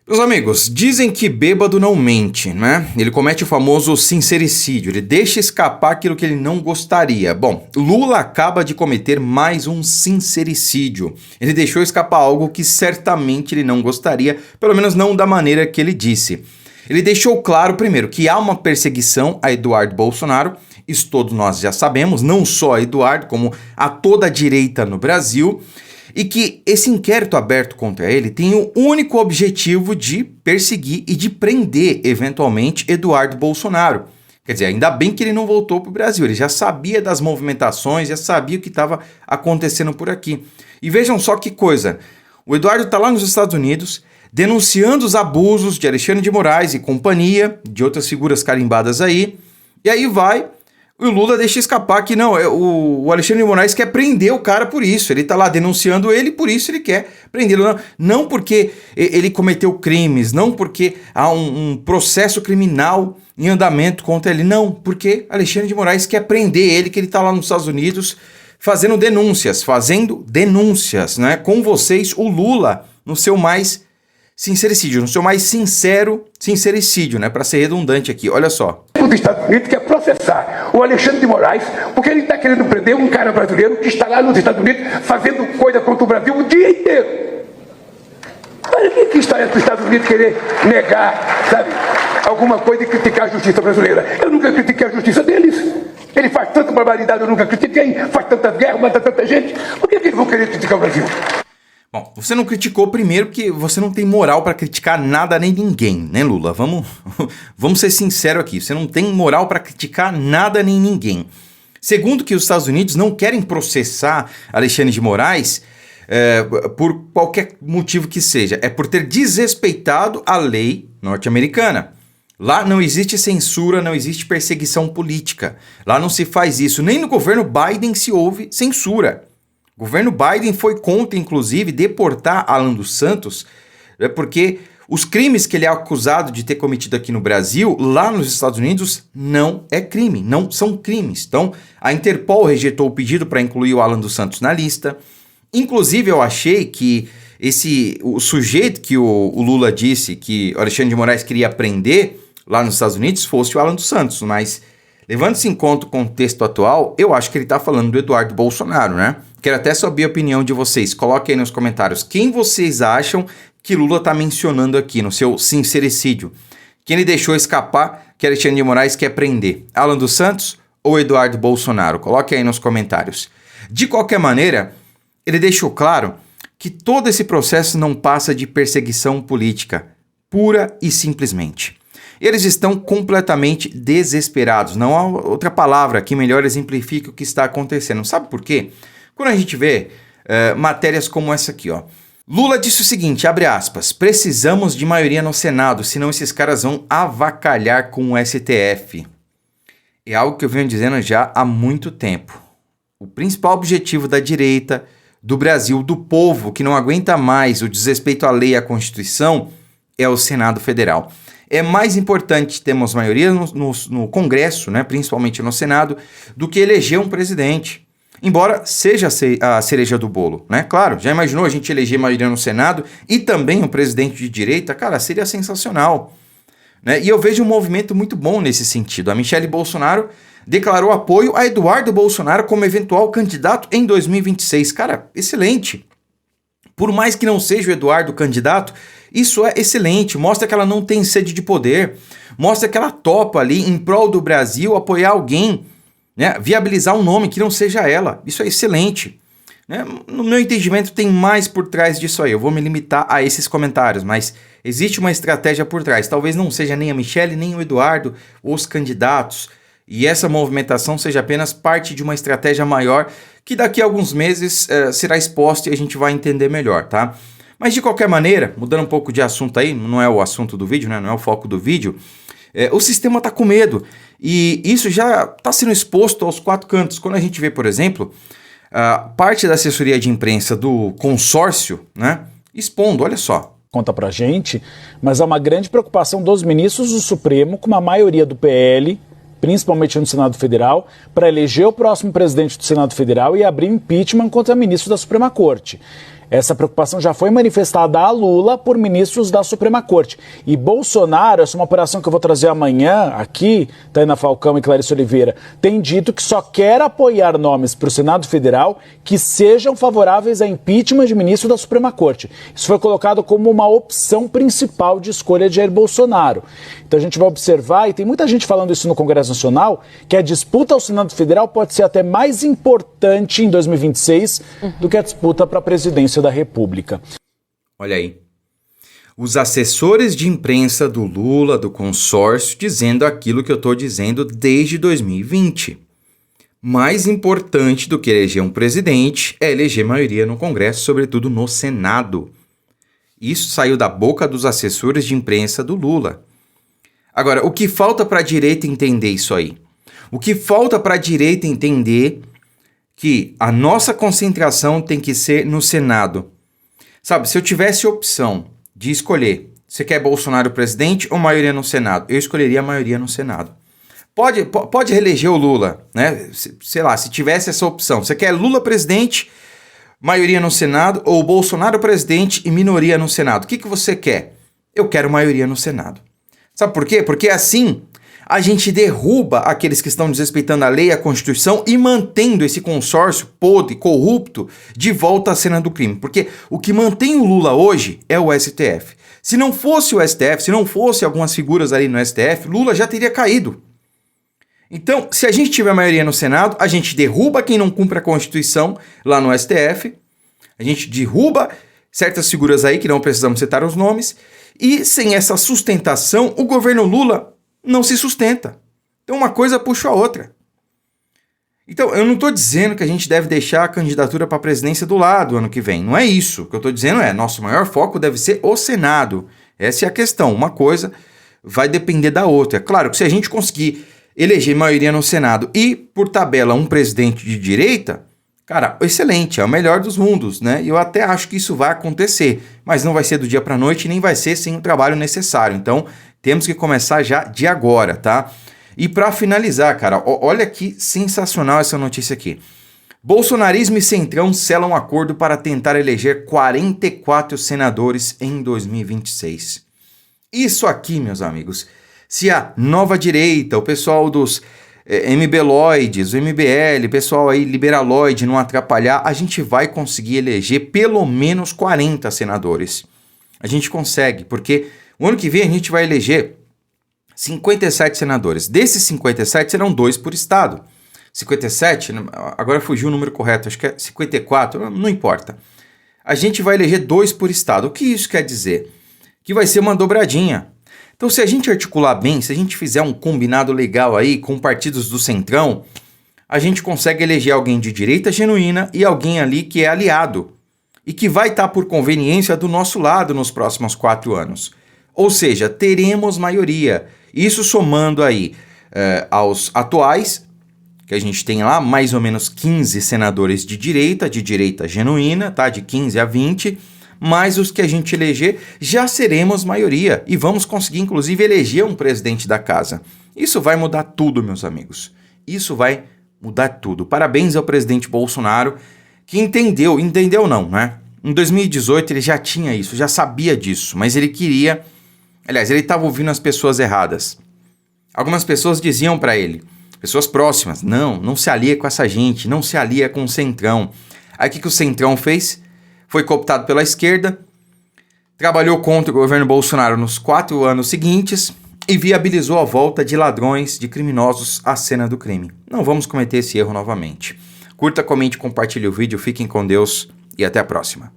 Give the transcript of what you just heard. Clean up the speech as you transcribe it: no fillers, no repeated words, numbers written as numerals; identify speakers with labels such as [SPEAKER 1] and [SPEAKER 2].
[SPEAKER 1] Meus amigos, dizem que bêbado não mente, né? Ele comete o famoso sincericídio, ele deixa escapar aquilo que ele não gostaria. Bom, Lula acaba de cometer mais um sincericídio. Ele deixou escapar algo que certamente ele não gostaria, pelo menos não da maneira que ele disse. Ele deixou claro, primeiro, que há uma perseguição a Eduardo Bolsonaro, isso todos nós já sabemos, não só a Eduardo, como a toda a direita no Brasil, e que esse inquérito aberto contra ele tem o único objetivo de perseguir e de prender, eventualmente, Eduardo Bolsonaro. Quer dizer, ainda bem que ele não voltou para o Brasil, ele já sabia das movimentações, já sabia o que estava acontecendo por aqui. E vejam só que coisa, o Eduardo está lá nos Estados Unidos, denunciando os abusos de Alexandre de Moraes e companhia, de outras figuras carimbadas aí, e aí o Lula deixa escapar que não, o Alexandre de Moraes quer prender o cara por isso. Ele tá lá denunciando ele, por isso ele quer prendê-lo. Não porque ele cometeu crimes, não porque há um processo criminal em andamento contra ele. Não, porque Alexandre de Moraes quer prender ele, que ele tá lá nos Estados Unidos fazendo denúncias, né? Com vocês, o Lula, no seu mais sincericídio, no seu mais sincero sincericídio, né? Para ser redundante aqui, olha só.
[SPEAKER 2] Os Estados Unidos quer processar o Alexandre de Moraes porque ele está querendo prender um cara brasileiro que está lá nos Estados Unidos fazendo coisa contra o Brasil o dia inteiro. Olha que história dos Estados Unidos querer negar, sabe, alguma coisa e criticar a justiça brasileira. Eu nunca critiquei a justiça deles. Ele faz tanta barbaridade, eu nunca critiquei, faz tanta guerra, mata tanta gente. Por que eles vão querer criticar o Brasil?
[SPEAKER 1] Bom, você não criticou primeiro porque você não tem moral para criticar nada nem ninguém, né, Lula? Vamos ser sinceros aqui, você não tem moral para criticar nada nem ninguém. Segundo, que os Estados Unidos não querem processar Alexandre de Moraes por qualquer motivo que seja, é por ter desrespeitado a lei norte-americana. Lá não existe censura, não existe perseguição política. Lá não se faz isso, nem no governo Biden se houve censura. O governo Biden foi contra, inclusive, deportar Alan dos Santos, porque os crimes que ele é acusado de ter cometido aqui no Brasil, lá nos Estados Unidos, não é crime, não são crimes. Então, a Interpol rejeitou o pedido para incluir o Alan dos Santos na lista. Inclusive, eu achei que o sujeito que o Lula disse que o Alexandre de Moraes queria prender lá nos Estados Unidos fosse o Alan dos Santos, mas levando-se em conta o contexto atual, eu acho que ele está falando do Eduardo Bolsonaro, né? Quero até saber a opinião de vocês. Coloquem aí nos comentários quem vocês acham que Lula está mencionando aqui no seu sincericídio. Quem ele deixou escapar que Alexandre de Moraes quer prender? Alan dos Santos ou Eduardo Bolsonaro? Coloquem aí nos comentários. De qualquer maneira, ele deixou claro que todo esse processo não passa de perseguição política, pura e simplesmente. Eles estão completamente desesperados. Não há outra palavra que melhor exemplifique o que está acontecendo. Sabe por quê? Quando a gente vê matérias como essa aqui, ó. Lula disse o seguinte, abre aspas, precisamos de maioria no Senado, senão esses caras vão avacalhar com o STF. É algo que eu venho dizendo já há muito tempo. O principal objetivo da direita, do Brasil, do povo, que não aguenta mais o desrespeito à lei e à Constituição, é o Senado Federal. É mais importante termos maioria no Congresso, né, principalmente no Senado, do que eleger um presidente. Embora seja a cereja do bolo, né? Claro, já imaginou a gente eleger maioria no Senado e também um presidente de direita? Cara, seria sensacional, né? E eu vejo um movimento muito bom nesse sentido. A Michelle Bolsonaro declarou apoio a Eduardo Bolsonaro como eventual candidato em 2026. Cara, excelente. Por mais que não seja o Eduardo candidato, isso é excelente, mostra que ela não tem sede de poder, mostra que ela topa ali em prol do Brasil apoiar alguém, né, viabilizar um nome que não seja ela. Isso é excelente. Né? No meu entendimento tem mais por trás disso aí, eu vou me limitar a esses comentários, mas existe uma estratégia por trás. Talvez não seja nem a Michelle, nem o Eduardo, os candidatos, e essa movimentação seja apenas parte de uma estratégia maior que daqui a alguns meses será exposta e a gente vai entender melhor, tá? Mas de qualquer maneira, mudando um pouco de assunto aí, não é o assunto do vídeo, né? Não é o foco do vídeo, o sistema está com medo e isso já está sendo exposto aos quatro cantos. Quando a gente vê, por exemplo, parte da assessoria de imprensa do consórcio, né, expondo, olha só.
[SPEAKER 3] Conta pra gente, mas há uma grande preocupação dos ministros do Supremo com uma maioria do PL, principalmente no Senado Federal, para eleger o próximo presidente do Senado Federal e abrir impeachment contra ministros da Suprema Corte. Essa preocupação já foi manifestada a Lula por ministros da Suprema Corte. E Bolsonaro, essa é uma operação que eu vou trazer amanhã aqui, Tainá Falcão e Clarice Oliveira, tem dito que só quer apoiar nomes para o Senado Federal que sejam favoráveis a impeachment de ministro da Suprema Corte. Isso foi colocado como uma opção principal de escolha de Jair Bolsonaro. Então a gente vai observar, e tem muita gente falando isso no Congresso Nacional, que a disputa ao Senado Federal pode ser até mais importante em 2026 do que a disputa para a presidência da República.
[SPEAKER 1] Olha aí. Os assessores de imprensa do Lula, do consórcio, dizendo aquilo que eu estou dizendo desde 2020. Mais importante do que eleger um presidente é eleger maioria no Congresso, sobretudo no Senado. Isso saiu da boca dos assessores de imprensa do Lula. Agora, o que falta para a direita entender isso aí? O que falta para a direita entender que a nossa concentração tem que ser no Senado? Sabe, se eu tivesse opção de escolher, você quer Bolsonaro presidente ou maioria no Senado? Eu escolheria a maioria no Senado. Pode reeleger o Lula, né? Sei lá, se tivesse essa opção. Você quer Lula presidente, maioria no Senado, ou Bolsonaro presidente e minoria no Senado? O que você quer? Eu quero maioria no Senado. Sabe por quê? Porque assim a gente derruba aqueles que estão desrespeitando a lei e a Constituição e mantendo esse consórcio podre, corrupto, de volta à cena do crime. Porque o que mantém o Lula hoje é o STF. Se não fosse o STF, se não fosse algumas figuras ali no STF, Lula já teria caído. Então, se a gente tiver maioria no Senado, a gente derruba quem não cumpre a Constituição lá no STF, a gente derruba certas figuras aí, que não precisamos citar os nomes, e sem essa sustentação, o governo Lula não se sustenta. Então uma coisa puxa a outra. Então eu não estou dizendo que a gente deve deixar a candidatura para a presidência do lado ano que vem. Não é isso. O que eu estou dizendo é, nosso maior foco deve ser o Senado. Essa é a questão. Uma coisa vai depender da outra. É claro que se a gente conseguir eleger maioria no Senado e, por tabela, um presidente de direita, cara, excelente, é o melhor dos mundos, né? E eu até acho que isso vai acontecer, mas não vai ser do dia para a noite, nem vai ser sem o trabalho necessário. Então, temos que começar já de agora, tá? E para finalizar, cara, olha que sensacional essa notícia aqui. Bolsonarismo e Centrão selam um acordo para tentar eleger 44 senadores em 2026. Isso aqui, meus amigos, se a nova direita, o pessoal dos MBLoides, o MBL, pessoal aí liberaloide não atrapalhar, a gente vai conseguir eleger pelo menos 40 senadores. A gente consegue, porque o ano que vem a gente vai eleger 57 senadores. Desses 57 serão 2 por estado. 57, agora fugiu o número correto, acho que é 54, não importa. A gente vai eleger 2 por estado. O que isso quer dizer? Que vai ser uma dobradinha. Então, se a gente articular bem, se a gente fizer um combinado legal aí com partidos do Centrão, a gente consegue eleger alguém de direita genuína e alguém ali que é aliado e que vai estar por conveniência do nosso lado nos próximos 4 anos. Ou seja, teremos maioria. Isso somando aí aos atuais, que a gente tem lá mais ou menos 15 senadores de direita genuína, tá? De 15 a 20, mais os que a gente eleger, já seremos maioria e vamos conseguir inclusive eleger um presidente da casa. Isso vai mudar tudo, meus amigos. Isso vai mudar tudo. Parabéns ao presidente Bolsonaro, que entendeu não, né? Em 2018 ele já tinha isso, já sabia disso, mas ele queria... Aliás, ele estava ouvindo as pessoas erradas. Algumas pessoas diziam para ele, pessoas próximas, não se alia com essa gente, não se alia com o Centrão. Aí o que o Centrão fez? Foi cooptado pela esquerda, trabalhou contra o governo Bolsonaro nos 4 anos seguintes e viabilizou a volta de ladrões, de criminosos à cena do crime. Não vamos cometer esse erro novamente. Curta, comente, compartilhe o vídeo, fiquem com Deus e até a próxima.